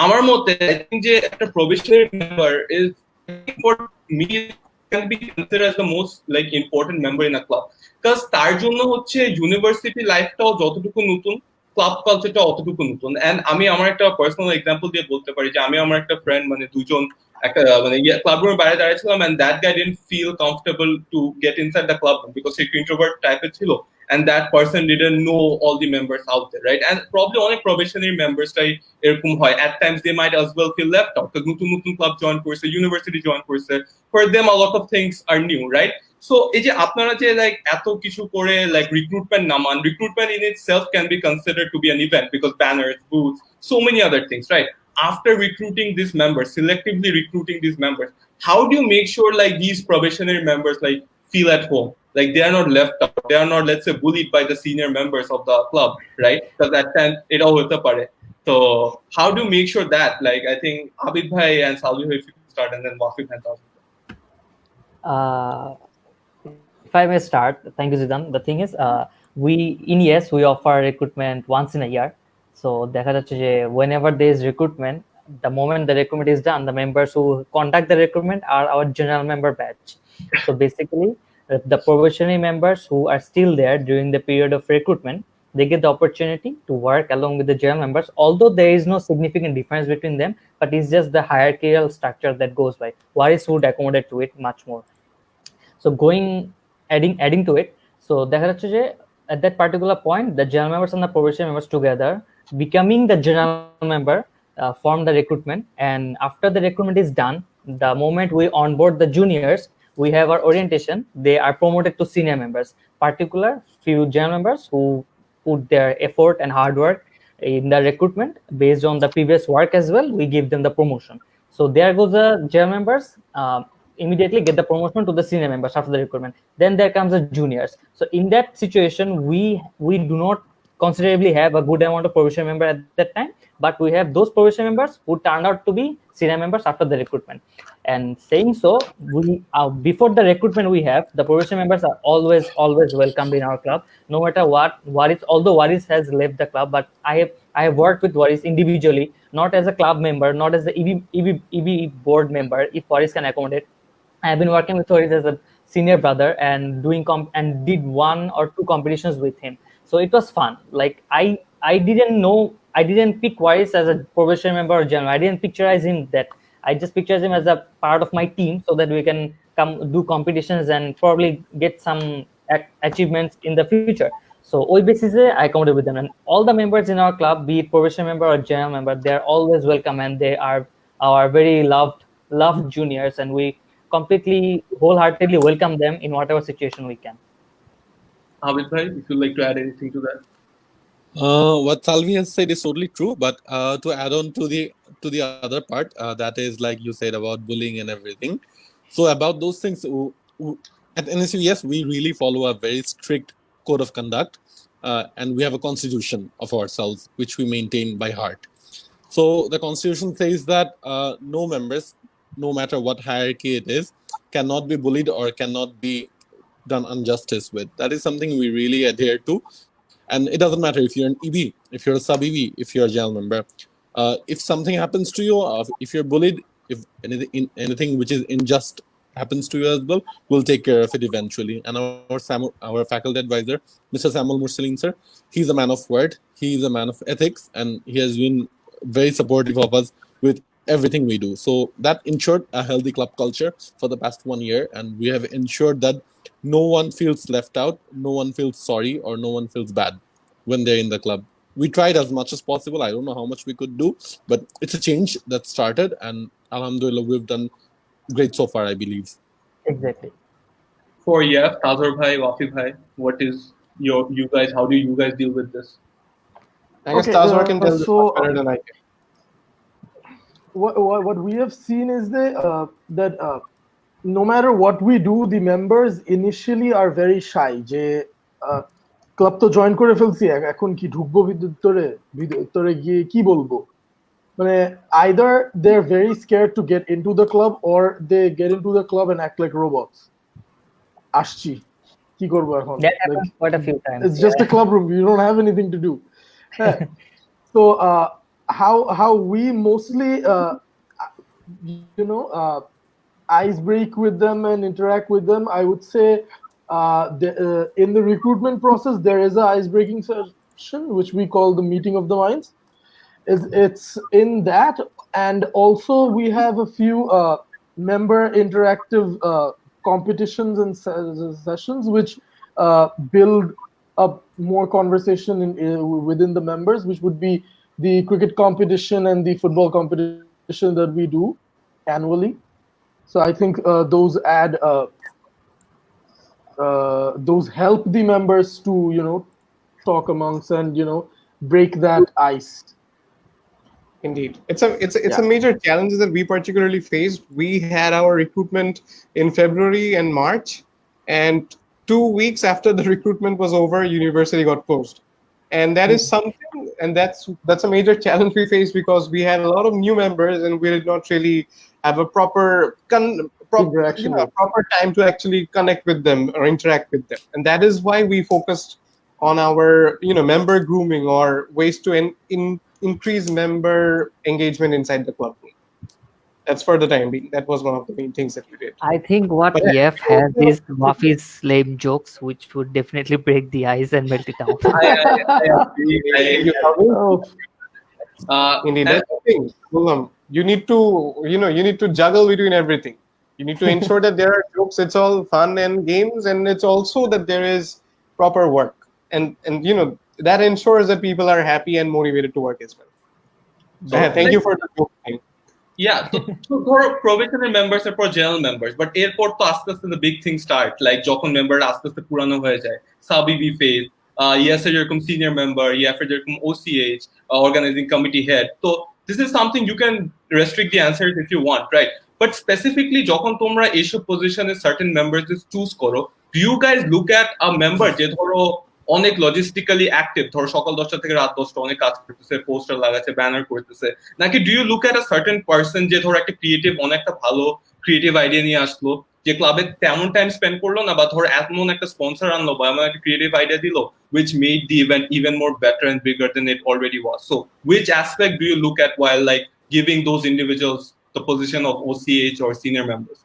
আমার মতে I think যে একটা probationary member is for me can be considered as the most like important member in a club because তার জন্য হচ্ছে ইউনিভার্সিটি লাইফটাও যতটুকু নতুন ক্লাব কালচারটা অতটুকু নতুন এন্ড আমি আমার একটা পার্সোনাল এক্সাম্পল দিয়ে বলতে পারি যে আমি আমার একটা ফ্রেন্ড মানে দুজন একটা মানে ক্লাব রুমের বাইরে দাঁড়িয়েছিলাম and that guy didn't feel comfortable to get inside the club because he introvert টাইপের ছিল and that person didn't know all the members out there, right? And probably অনেক probationary members টাই এরকম হয় at times they might as well feel left out because নতুন নতুন club join করছে university join করছে for them a lot of things are new, right? So এই যে আপনারা যে লাইক এত কিছু করে লাইক রিক্রুটমেন্ট নামান recruitment in itself can be considered to be an event because banners, booths, so many other things, right? After recruiting these members, selectively recruiting these members, how do you make sure like these probationary members like feel at home, like they are not left out, they are not, let's say, bullied by the senior members of the club, right? Because at times it all hote pare. So how do you make sure that, like, I think Abid bhai and Salvi bhai, if you start, and then Wafid and Tawfiq. If I may start, thank you, Zidan. The thing is, we in YES we offer recruitment once in a year. So whenever there is recruitment, the moment the recruitment is done, the members who conduct the recruitment are our general member batch. So basically, the probationary members who are still there during the period of recruitment, they get the opportunity to work along with the general members, although there is no significant difference between them, but it's just the hierarchical structure that goes by. Waris would accommodate to it much more. So adding to it, so at that particular point, the general members and the probationary members together becoming the general member form the recruitment, and after the recruitment is done, the moment we onboard the juniors, we have our orientation, they are promoted to senior members. Particular few general members who put their effort and hard work in the recruitment based on the previous work as well, we give them the promotion. So there goes the general members, immediately get the promotion to the senior members after the recruitment. Then there comes the juniors. So in that situation, we do not considerably have a good amount of probationary member at that time, but we have those probationary members who turned out to be senior members after the recruitment. And saying so, we before the recruitment we have the probationary members are always welcomed in our club, no matter what Waris, although Waris has left the club, but I have worked with Waris individually, not as a club member, not as the EB board member, if Waris can accommodate. I have been working with Waris as a senior brother and doing and did 1 or 2 competitions with him. So it was fun. Like I didn't pick Waris as a probationary member or general. I didn't picturize him that. I just pictured him as a part of my team so that we can come do competitions and probably get some achievements in the future. So ওই basis I accommodate with them, and all the members in our club, be it probationary member or general member, they are always welcome, and they are our very loved juniors, and we completely wholeheartedly welcome them in whatever situation we can. Abid bhai, if you'd like to add anything to that. What Salvi has said is totally true, but to add on to the other part, that is like you said about bullying and everything. So about those things, at NSU, yes, we really follow a very strict code of conduct, and we have a constitution of ourselves which we maintain by heart. So the constitution says that no members, no matter what hierarchy it is, cannot be bullied or cannot be done injustice with. That is something we really adhere to. And it doesn't matter if you're an EB, if you're a sub-EB, if you're a general member. If something happens to you, if you're bullied, if anything which is unjust happens to you as well, we'll take care of it eventually. And our faculty advisor, Mr. Samuel Mursalim sir, he's a man of word, he's a man of ethics, and he has been very supportive of us with everything we do. So that ensured a healthy club culture for the past 1 year, and we have ensured that no one feels left out, no one feels sorry, or no one feels bad when they're in the club. We tried as much as possible. I don't know how much we could do, but it's a change that started, and alhamdulillah, we've done great so far, I believe. Exactly. For Tazar bhai, Wafid bhai, what is you guys, how do you guys deal with this? I guess Tazar can tell this much better than I can. What we have seen is that no matter what we do, the members initially are very shy. যে club তো join করে ফেলছি, এখন কি ঢুকবো ভিতরে গিয়ে কি বলবো, মানে either they're very scared to get into the club or they get into the club and act like robots. আসছি কি করবো এখন, That happens quite a few times. It's just a club room, you don't have anything to do. So how we mostly ice break with them and interact with them. I would say in the recruitment process there is a ice breaking session which we call the meeting of the minds. It's in that, and also we have a few member interactive competitions and sessions which build up more conversation within the members, which would be the cricket competition and the football competition that we do annually. So I think those help the members to talk amongst and break that ice. Indeed, it's a major challenge that we particularly faced. We had our recruitment in February and March, and 2 weeks after the recruitment was over, university got closed, and that is something, and that's a major challenge we faced because we had a lot of new members and we did not really have a proper time to actually connect with them or interact with them, and that is why we focused on our member grooming or ways to increase member engagement inside the club. That's for the time being. That was one of the main things that we did. I think what But EF has is Wafi's lame jokes, which would definitely break the ice and melt it down. I agree. Indeed, that's the thing. You need to juggle between everything. You need to ensure that there are jokes. It's all fun and games, and it's also that there is proper work, and that ensures that people are happy and motivated to work as well. Thank you for the joke thing. Yeah, তো ধরো probationary members এর পর general members, but এরপর তো আস্তে আস্তে the big thing start, like যখন member আস্তে আস্তে পুরানো হয়ে যায়, সাবিবি ফেজ, ইয়েস এর যেরকম সিনিয়র মেম্বার, ইএফ এর যেরকম ওসিএইচ, অর্গানাইজিং কমিটি হেড। তো this is something you can restrict the answer if you want, right? But specifically যখন তোমরা এইসব পজিশনে সার্টেন মেম্বারস চুজ করো, do you guys look at a member যে ধরো অনেক লজিস্টিক্যালি অ্যাক্টিভ, ধরো সকাল 10টা থেকে রাত 10টা অনেক কাজ করতেছে, পোস্টার লাগাচ্ছে, ব্যানার করতেছে, নাকি do you look at a certain person যে ধরো একটা ক্রিয়েটিভ, অনেকটা ভালো ক্রিয়েটিভ আইডিয়া নিয়ে আসলো, যে ক্লাবে তেমন টাইম স্পেন্ড করলো না, বা ধরো এমন একটা স্পন্সর আনলো বা এমন একটা ক্রিয়েটিভ আইডিয়া দিল which made the event even more better and bigger than it already was? So which aspect do you look at while like giving those individuals the position of OCH or senior members?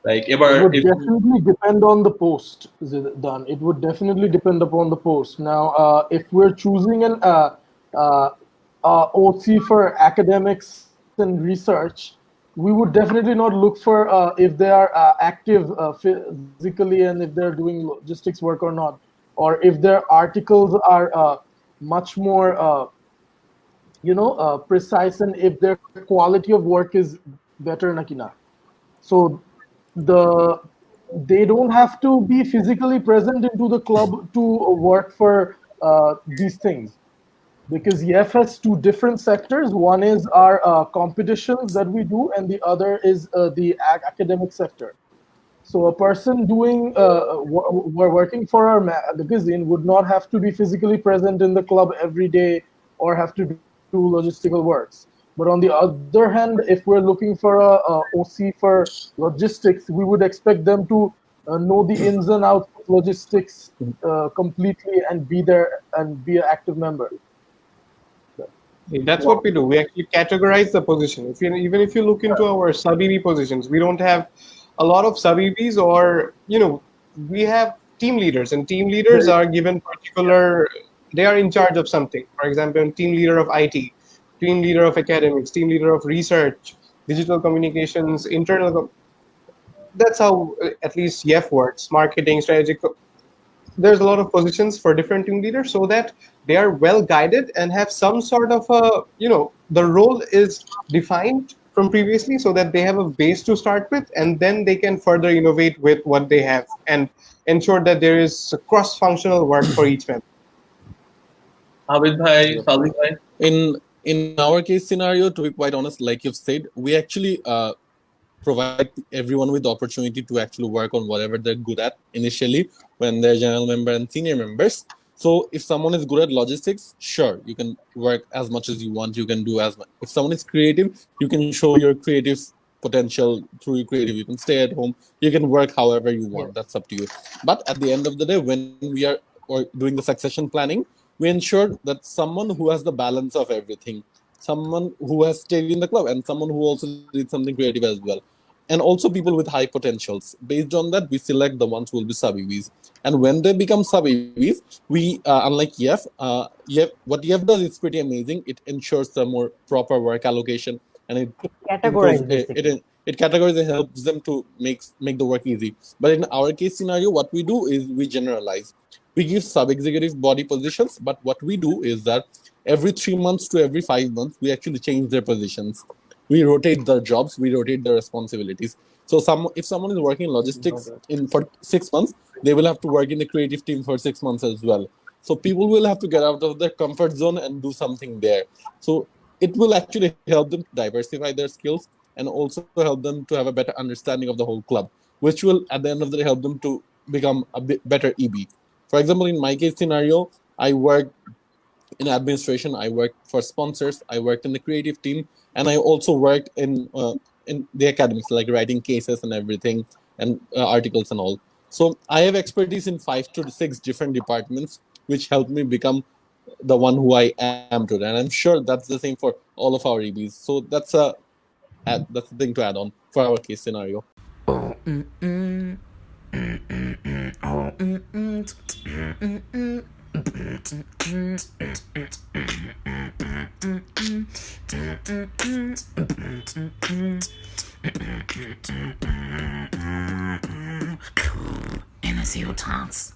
Like it would definitely depend on the post, done. It would definitely depend upon the post. Now, if we're choosing an OC for academics and research, we would definitely not look for if they are active physically and if they're doing logistics work or not, or if their articles are much more precise, and if their quality of work is better nakina. So they don't have to be physically present into the club to work for these things, because EF has two different sectors. One is our competitions that we do, and the other is the academic sector. So a person working for our magazine would not have to be physically present in the club every day or have to do logistical works. But on the other hand, if we're looking for a OC for logistics, we would expect them to know the ins and outs of logistics completely and be there and be an active member. That's what we do. We actually categorize the position. Even if you look into our sub-EB positions, we don't have a lot of sub-EBs, or we have team leaders, and team leaders are given they are in charge of something. For example, team leader of IT, team leader of academics, team leader of research, digital communications, internal. That's how at least YEF works. Marketing, strategic. There's a lot of positions for different team leaders, so that they are well guided and have some sort of the role is defined from previously, so that they have a base to start with, and then they can further innovate with what they have and ensure that there is cross-functional work for each member. Abid bhai, Salih bhai. In our case scenario, to be quite honest, like you've said, we actually provide everyone with the opportunity to actually work on whatever they're good at initially when they're general member and senior members. So if someone is good at logistics, sure, you can work as much as you want, you can do as much. If someone is creative, you can show your creative potential through your creative. You can stay at home, you can work however you want. That's up to you. But at the end of the day, when we are doing the succession planning, we ensure that someone who has the balance of everything someone who has stayed in the club, and someone who also did something creative as well. And also people with high potentials. Based on that, we select the ones who will be sub EVs. And when they become sub EVs, we, unlike EF, what EF does is pretty amazing. It ensures the more proper work allocation, and it It improves categorize basically. it categorizes and helps them to make the work easy. But in our case scenario, what we do is we generalize. We give sub-executive body positions, but what we do is that every 3 months to every 5 months, we actually change their positions. We rotate their jobs, we rotate their responsibilities. So if someone is working in logistics in for 6 months, they will have to work in the creative team for 6 months as well. So people will have to get out of their comfort zone and do something there. So it will actually help them to diversify their skills and also help them to have a better understanding of the whole club, which will at the end of the day help them to become a bit better EB. For example, in my case scenario, I worked in administration, I worked for sponsors, I worked in the creative team, and I also worked in the academics, like writing cases and everything, and articles and all. So I have expertise in 5 to 6 different departments, which helped me become the one who I am today. And I'm sure that's the same for all of our EBs. So that's the thing to add on for our case scenario. NSU Talks.